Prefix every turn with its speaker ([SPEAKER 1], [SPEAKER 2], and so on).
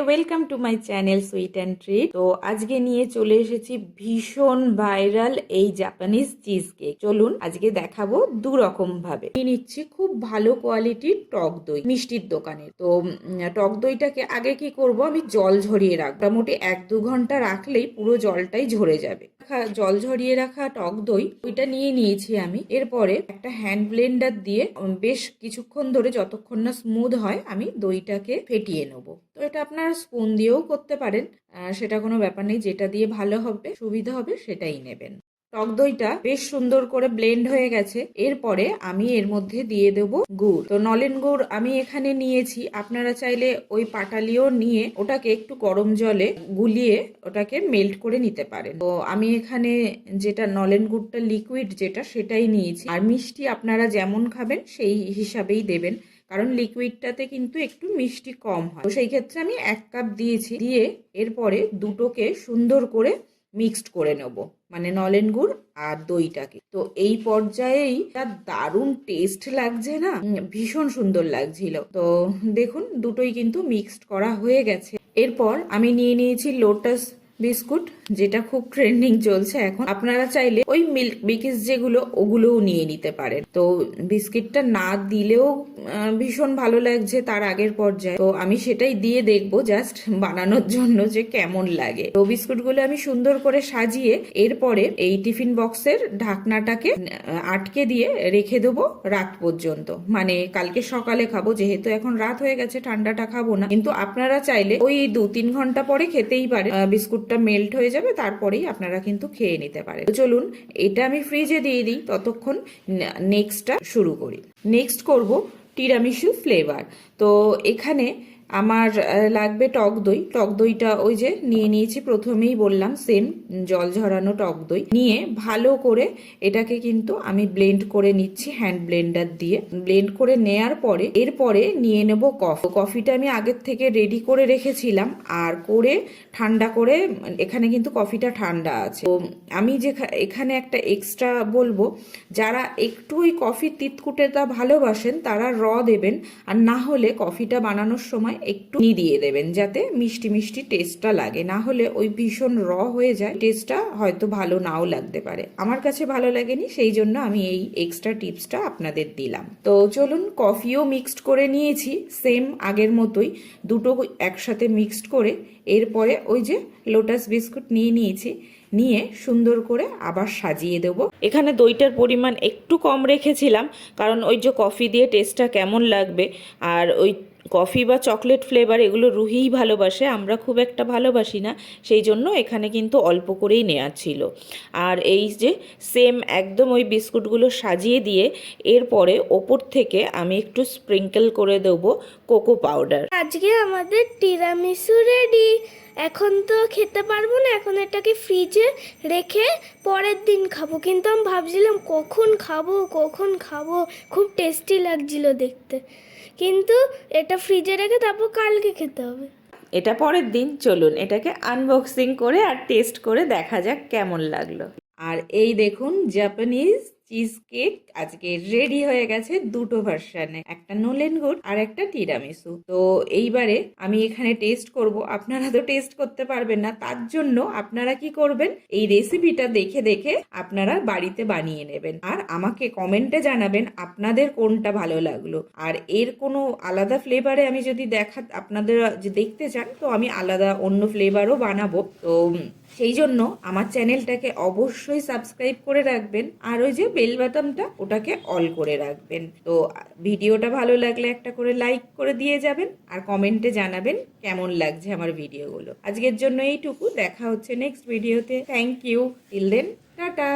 [SPEAKER 1] Welcome to my channel sweet and treat. তো আজকে নিয়ে চলে এসেছি ভীষণ ভাইরাল এই জাপানিজ চিজ কেক। চলুন আজকে দেখাবো দু রকম ভাবে। নিয়ে নিচ্ছি খুব ভালো কোয়ালিটির টক দই মিষ্টির দোকানে। তো টক দইটাকে আগে কি করব, আমি জল ঝরিয়ে রাখবো। মোটামুটি 1-2 ঘন্টা রাখলেই পুরো জলটাই ঝরে যাবে। জল ঝরিয়ে রাখা টক দই ওইটা নিয়ে নিয়েছি আমি। এরপরে একটা হ্যান্ড ব্লেন্ডার দিয়ে বেশ কিছুক্ষণ ধরে, যতক্ষণ না স্মুথ হয়, আমি দইটাকে ফেটিয়ে নেবো। তো এটা আপনারা স্পুন দিয়েও করতে পারেন, সেটা কোনো ব্যাপার নেই। যেটা দিয়ে ভালো হবে, সুবিধা হবে, সেটাই নেবেন। টক দইটা বেশ সুন্দর করে ব্লেন্ড হয়ে গেছে। এরপরে আমি এর মধ্যে দিয়ে দেবো গুড়। তো নলেন গুড় আমি এখানে নিয়েছি। আপনারা চাইলে ওই পাটালিও নিয়ে ওটাকে একটু গরম জলে গুলিয়ে ওটাকে মেল্ট করে নিতে পারেন। তো আমি এখানে যেটা নলেন গুড়টা লিকুইড যেটা, সেটাই নিয়েছি। আর মিষ্টি আপনারা যেমন খাবেন সেই হিসাবেই দেবেন, কারণ লিকুইডটাতে কিন্তু একটু মিষ্টি কম হয়। তো সেই ক্ষেত্রে আমি 1 কাপ দিয়েছি। দিয়ে এরপরে দুটোকে সুন্দর করে মিক্সড করে নেব, মানে নলেন গুড় আর দইটাকে। তো এই পর্যায়েই তার দারুণ টেস্ট লাগছে না, ভীষণ সুন্দর লাগছিল। তো দেখুন দুটোই কিন্তু মিক্সড করা হয়ে গেছে। এরপর আমি নিয়ে নিয়েছি লোটাস বিস্কুট, যেটা খুব ট্রেন্ডিং চলছে এখন। আপনারা চাইলে ওই মিল্ক বিকিস যেগুলো, ওগুলোও নিয়ে নিতে পারেন। তো বিস্কিটটা না দিলেও ভীষণ ভালো লাগছে তার আগের পর্যায়ে। তো আমি সেটাই দিয়ে দেখবো জাস্ট বানানোর জন্য যে কেমন লাগে। তো বিস্কুটগুলো আমি সুন্দর করে সাজিয়ে এরপরে এই টিফিন বক্সের ঢাকনাটাকে আটকে দিয়ে রেখে দেবো রাত পর্যন্ত। মানে কালকে সকালে খাবো, যেহেতু এখন রাত হয়ে গেছে ঠান্ডাটা খাবো না। কিন্তু আপনারা চাইলে ওই 2-3 ঘন্টা পরে খেতেই পারে। বিস্কুটটা মেল্ট হয়ে যাবে, তারপরেই আপনারা কিন্তু খেয়ে নিতে পারেন। চলুন এটা আমি ফ্রিজে দিয়ে দিই, ততক্ষণ নেক্সটটা শুরু করি। নেক্সট করব টিরামিসু ফ্লেভার। তো এখানে আমার লাগবে টক দই। টক দইটা ওই যে নিয়ে নিয়েছি, প্রথমেই বললাম সেম জল ঝরানো টক দই নিয়ে ভালো করে এটাকে কিন্তু আমি ব্লেন্ড করে নিচ্ছি হ্যান্ড ব্লেন্ডার দিয়ে। ব্লেন্ড করে নেয়ার পরে এরপরে নিয়ে নেব কফি। কফিটা আমি আগের থেকে রেডি করে রেখেছিলাম আর করে ঠান্ডা করে, এখানে কিন্তু কফিটা ঠান্ডা আছে। তো আমি যে এখানে একটা এক্সট্রা বলবো, যারা একটু ওই কফির তিতকুটেটা ভালোবাসেন তারা র দেবেন, আর না হলে কফিটা বানানোর সময় একটু চিনি দিয়ে দেবেন, যাতে মিষ্টি মিষ্টি টেস্টটা লাগে। না হলে ওই ভীষণ র হয়ে যায়, টেস্টটা হয়তো ভালো নাও লাগতে পারে। আমার কাছে ভালো লাগেনি, সেই জন্য আমি এই এক্সট্রা টিপসটা আপনাদের দিলাম। তো চলুন, কফিও মিক্সড করে নিয়েছি সেম আগের মতোই, দুটো একসাথে মিক্সড করে এরপরে ওই যে লোটাস বিস্কুট নিয়ে নিয়েছি, নিয়ে সুন্দর করে আবার সাজিয়ে দেব। এখানে দইটার পরিমাণ একটু কম রেখেছিলাম, কারণ ওই যে কফি দিয়ে টেস্টটা কেমন লাগবে। আর ওই কফি বা চকলেট ফ্লেভার এগুলো রুহিই ভালোবাসে, আমরা খুব একটা ভালোবাসি না, সেই জন্য এখানে কিন্তু অল্প করেই নেওয়া ছিল। আর এই যে সেম একদম ওই বিস্কুটগুলো সাজিয়ে দিয়ে এরপরে ওপর থেকে আমি একটু স্প্রিঙ্কেল করে দেবো কোকো পাউডার।
[SPEAKER 2] আজকে আমাদের টিরামিসু রেডি। এখন তো খেতে পারবো না, এখন এটাকে ফ্রিজে রেখে পরের দিন খাবো। কিন্তু আমি ভাবছিলাম কখন খাবো, খুব টেস্টি লাগছিল দেখতে। কিন্তু এটা ফ্রিজে রেখে তারপর কালকে খেতে হবে।
[SPEAKER 1] এটা পরের দিন। চলুন এটাকে আনবক্সিং করে আর টেস্ট করে দেখা যাক কেমন লাগলো। আর এই দেখুন জাপানিজ চিজ কেক আজকে রেডি হয়ে গেছে দুটো ভার্সনে, একটা নোলেন গুড় আর একটা টিরামিসু। তো এইবারে আমি এখানে টেস্ট করব। আপনারা তো টেস্ট করতে পারবেন না, তার জন্য আপনারা কি করবেন, এই রেসিপিটা দেখে দেখে আপনারা বাড়িতে বানিয়ে নেবেন আর আমাকে কমেন্টে জানাবেন আপনাদের কোনটা ভালো লাগলো। আর এর কোনো আলাদা ফ্লেভারে আমি যদি আপনাদের যে দেখতে চান, তো আমি আলাদা অন্য ফ্লেভারও বানাবো। তো সেই জন্য আমার চ্যানেলটাকে অবশ্যই সাবস্ক্রাইব করে রাখবেন, আর ওই যে বেল বাটনটা ওটাকে অল করে রাখবেন। তো ভিডিওটা ভালো লাগলে একটা করে লাইক করে দিয়ে যাবেন, আর কমেন্টে জানাবেন কেমন লাগছে আমার ভিডিওগুলো। আজকের জন্য এইটুকু, দেখা হচ্ছে নেক্সট ভিডিওতে। Thank you, till then, tata.